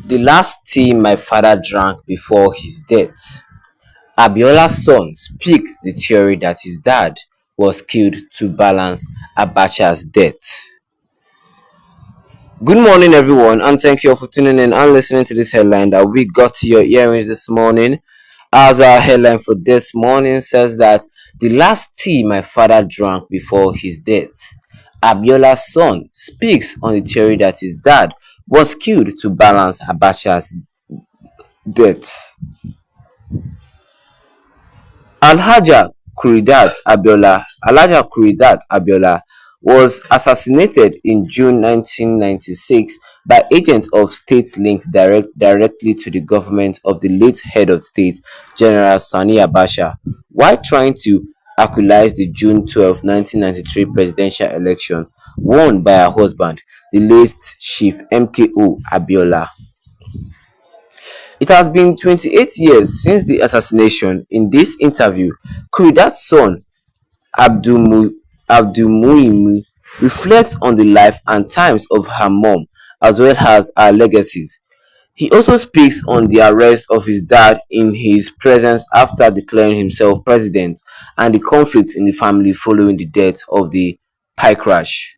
The last tea my father drank before his death. Abiola'S son speaks the theory that his dad was killed to balance Abacha's death. Good morning, everyone, and thank you all for tuning in and listening to this headline that we got to your earrings this morning. As our headline for this morning says that the last tea my father drank before his death. Abiola'S son speaks on the theory that his dad was killed to balance Abacha's death. Alhaja Kuridat Abiola was assassinated in June 1996 by agents of state linked directly to the government of the late head of state, General Sani Abacha, while trying to equalize the June 12, 1993 presidential election won by her husband, the late Chief MKO Abiola. It has been 28 years since the assassination. In this interview, Kuridat's son, Abdulmuim, reflects on the life and times of her mom as well as her legacies. He also speaks on the arrest of his dad in his presence after declaring himself president and the conflict in the family following the death of the pie crash.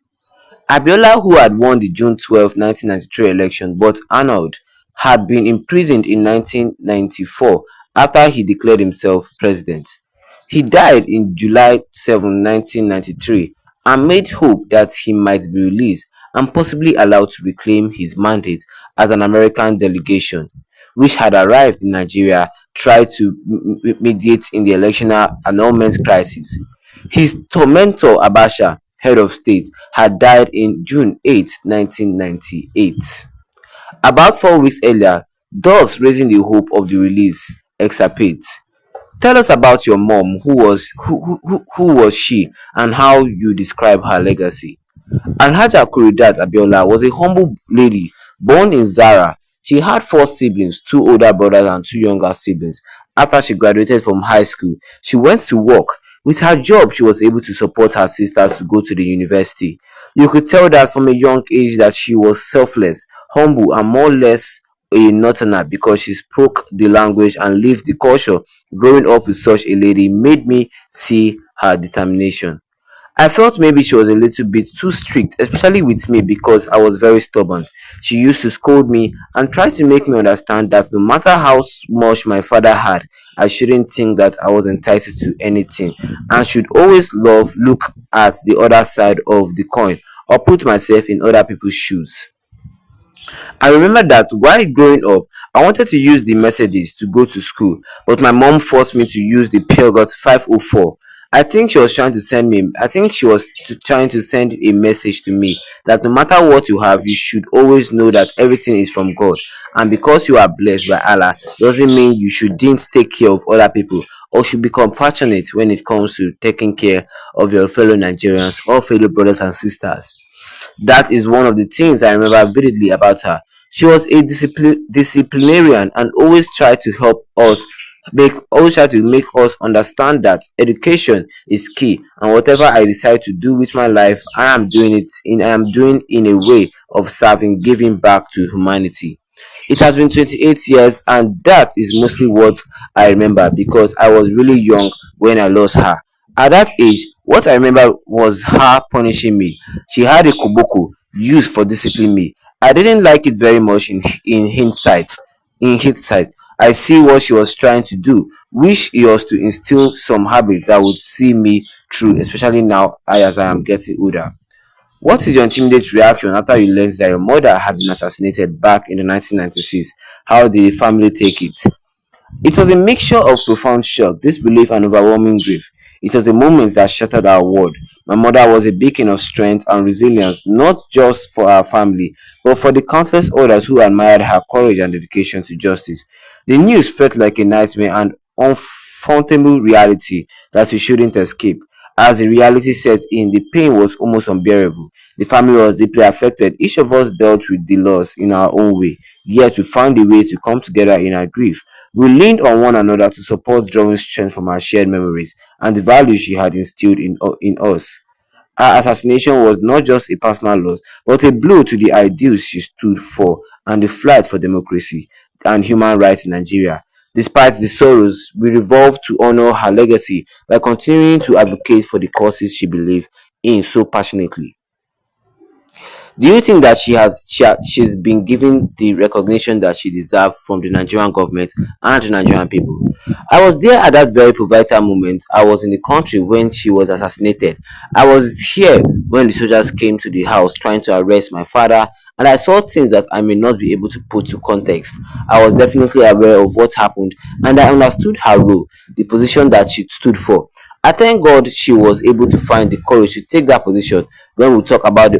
Abiola, who had won the June 12, 1993 election but annulled, had been imprisoned in 1994 after he declared himself president. He died in July 7, 1993, and made hope that he might be released and possibly allowed to reclaim his mandate as an American delegation, which had arrived in Nigeria, tried to mediate in the electional annulment crisis. His tormentor Abacha, head of state, had died in June 8, 1998. About 4 weeks earlier, thus raising the hope of the release. Exapate. Tell us about your mom. Who was she, and how you describe her legacy? Alhaja Kuridat Abiola was a humble lady born in Zara. She had four siblings, two older brothers and two younger siblings. After she graduated from high school, she went to work. With her job, she was able to support her sisters to go to the university. You could tell that from a young age that she was selfless, humble, and more or less a northerner because she spoke the language and lived the culture. Growing up with such a lady made me see her determination. I felt maybe she was a little bit too strict, especially with me because I was very stubborn. She used to scold me and try to make me understand that no matter how much my father had, I shouldn't think that I was entitled to anything and should always look at the other side of the coin or put myself in other people's shoes. I remember that while growing up, I wanted to use the Mercedes to go to school, but my mom forced me to use the Peugeot 504. I think she was trying to send a message to me that no matter what you have, you should always know that everything is from God. And because you are blessed by Allah, doesn't mean you shouldn't take care of other people or should be compassionate when it comes to taking care of your fellow Nigerians or fellow brothers and sisters. That is one of the things I remember vividly about her. She was a disciplinarian and always try to make us understand that education is key, and whatever I decide to do with my life, I am doing in a way of serving, giving back to humanity. It has been 28 years, and that is mostly what I remember because I was really young when I lost her. At that age, what I remember was her punishing me. She had a koboko used for disciplining me. I didn't like it very much in hindsight. In hindsight, I see what she was trying to do, which was to instill some habits that would see me through, especially now as I am getting older. What is your immediate reaction after you learned that your mother had been assassinated back in the 1996? How did the family take it? It was a mixture of profound shock, disbelief, and overwhelming grief. It was a moment that shattered our world. My mother was a beacon of strength and resilience, not just for our family, but for the countless others who admired her courage and dedication to justice. The news felt like a nightmare and unfathomable reality that we shouldn't escape. As the reality set in, the pain was almost unbearable. The family was deeply affected. Each of us dealt with the loss in our own way, yet we found a way to come together in our grief. We leaned on one another to support, drawing strength from our shared memories and the values she had instilled in us. Her assassination was not just a personal loss, but a blow to the ideals she stood for and the fight for democracy and human rights in Nigeria. Despite the sorrows, we resolved to honor her legacy by continuing to advocate for the causes she believed in so passionately. Do you think that she's been given the recognition that she deserves from the Nigerian government and the Nigerian people? I was there at that very pivotal moment. I was in the country when she was assassinated. I was here when the soldiers came to the house trying to arrest my father, and I saw things that I may not be able to put to context. I was definitely aware of what happened, and I understood her role, the position that she stood for. I thank God she was able to find the courage to take that position when we talk about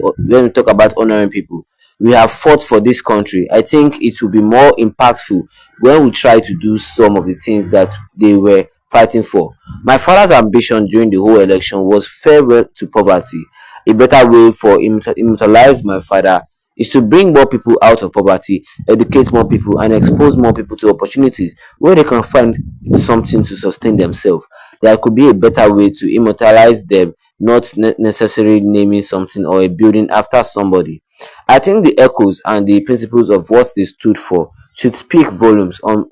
honoring people. We have fought for this country. I think it will be more impactful when we try to do some of the things that they were fighting for. My father's ambition during the whole election was farewell to poverty. A better way for immortalize my father is to bring more people out of poverty, educate more people, and expose more people to opportunities where they can find something to sustain themselves. There could be a better way to immortalize them, not necessarily naming something or a building after somebody. I think the echoes and the principles of what they stood for should speak volumes. On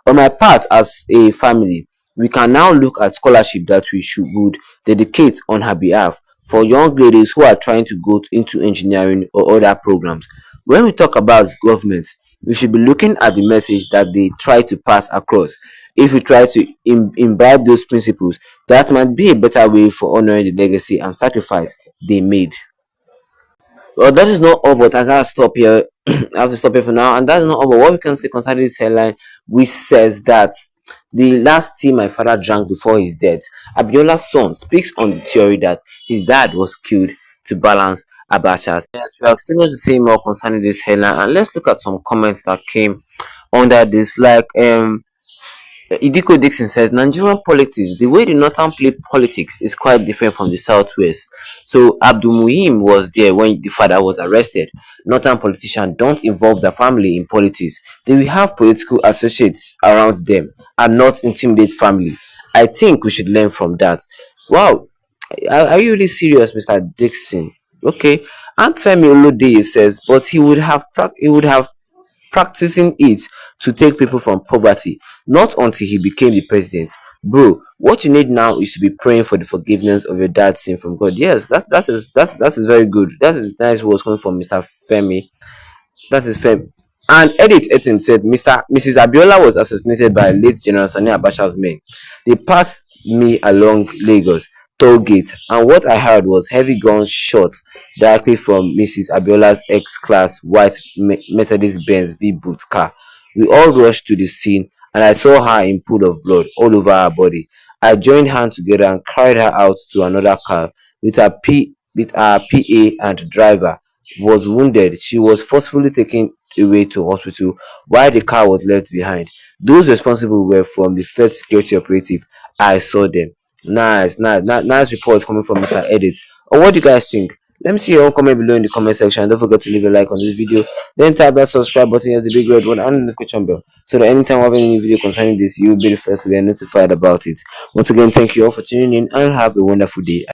my part, as a family, we can now look at scholarship that we should would dedicate on her behalf for young ladies who are trying to into engineering or other programs. When we talk about government, we should be looking at the message that they try to pass across. If we try to imbibe those principles, that might be a better way for honoring the legacy and sacrifice they made. Well, that is not all, but I gotta stop here. I have to stop here for now, and that's not all. But what we can say concerning this headline, which says that the last tea my father drank before his death, Abiola'S son speaks on the theory that his dad was killed to balance Abacha's. Yes, we are still going to say more concerning this headline, and let's look at some comments that came under this. Like Idiko Dixon says Nigerian politics, the way the northern play politics is quite different from the southwest. So Abdul Muhim was there when the father was arrested. Northern politicians don't involve their family in politics. They will have political associates around them and not intimidate family. I think we should learn from that. Wow, are you really serious, Mr. Dixon? Okay. Aunt Femi Olode says, but he would have practicing it to take people from poverty, not until he became the president. Bro, what you need now is to be praying for the forgiveness of your dad's sin from God. Yes, that is very good. That is nice words coming from Mr. Femi. That is fair. And Edith Etim said, Mrs. Abiola was assassinated by late General Sani Abacha's men. They passed me along Lagos toll gate, and what I heard was heavy gun shots directly from Mrs. Abiola's X-Class white Mercedes-Benz V-Boot car. We all rushed to the scene, and I saw her in pool of blood all over her body. I joined hands together and carried her out to another car with her PA and driver was wounded. She was forcefully taken away to hospital while the car was left behind. Those responsible were from the Fed security operative. I saw them. Nice reports coming from Mr. Edit. Or what do you guys think? Let me see your own comment below in the comment section. Don't forget to leave a like on this video. Then tap that subscribe button as the big red one and the notification bell so that anytime I have any new video concerning this, you'll be the first to get notified about it. Once again, thank you all for tuning in and have a wonderful day.